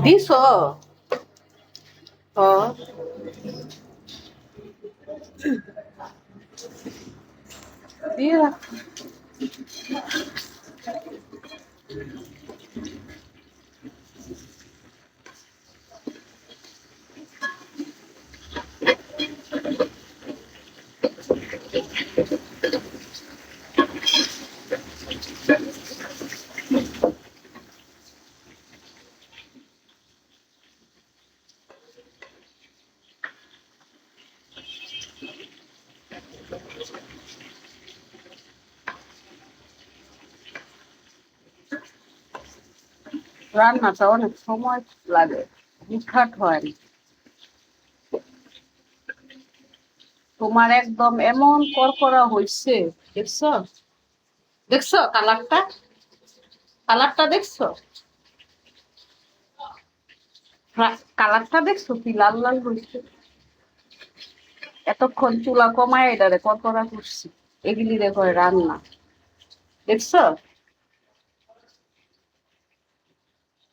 দিছো? ও দিয়ে রাখ। রান্নাটা অনেক সময় লাগে, হুটহাট হয় না। তোমার একদম এমন করকরা হইছে, দেখছো? দেখছো কালারটা? কালারটা দেখছো? কালারটা দেখছো কি লাল লাল হইছে? এতক্ষণ চুলা কমায় এটারে করকরা করছি, এগুলি রে কয় রান্না। দেখছো?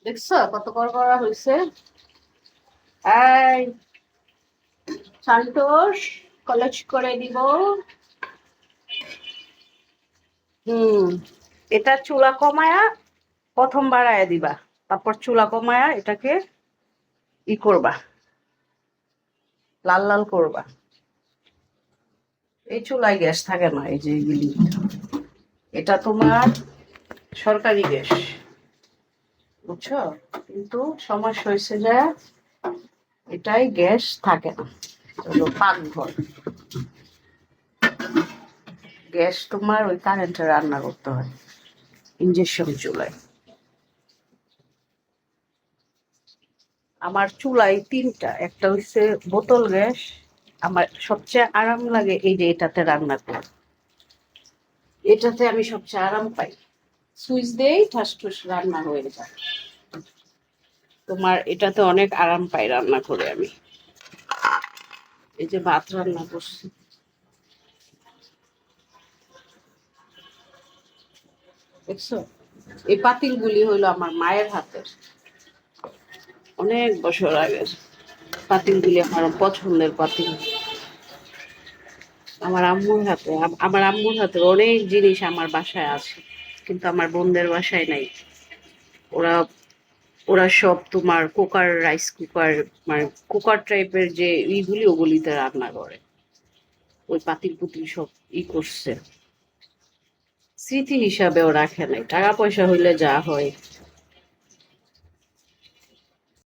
দেখছো কত করকরা হইছে? এই সন্তোষ, কলেজ করে দিব। হুম, এটা চুলা কমায়া প্রথম বাড়ায় দিবা, তারপর চুলা কমায়া এটাকে করবা, লাল লাল করবা। এই চুলায় গ্যাস থাকে না, এই যে এইগুলি, এটা তোমার সরকারি গ্যাস, বুঝছো? কিন্তু সমস্যা হয়েছে যে এটাই গ্যাস থাকে না, হলো পাকঘর। গ্যাস তোমার ওই কারেন্টে রান্না করতে হয়, ইঞ্জেকশন চুলায়। আমার চুলায় তিনটা, একটা হচ্ছে বোতল গ্যাস। আমার সবচেয়ে আরাম লাগে এই যে এটাতে রান্না করে, এটাতে আমি সবচেয়ে আরাম পাই। সুইচ দিয়েই ঠাস ঠুস রান্না হয়ে যায়। তোমার এটাতে অনেক আরাম পাই রান্না করে আমি। এই যে ভাত রান্না করছি, দেখছো? এই পাতিলগুলি হইলো আমার মায়ের হাতের, অনেক বছর আগের পাতিলগুলি, আমার পছন্দের পাতিল। আমার আম্মুর হাতে, আমার আম্মুর হাতের অনেক জিনিস আমার বাসায় আছে, কিন্তু আমার বোনদের বাসায় নাই। ওরা ওরা সব তোমার কুকার, রাইস কুকার, মানে কুকার টাইপের যে ইগুলি, ওগুলিতে রান্না করে। ওই পাতিল পুতিল সব করছে, স্মৃতি হিসাবেও রাখে নাই। টাকা পয়সা হইলে যা হয়,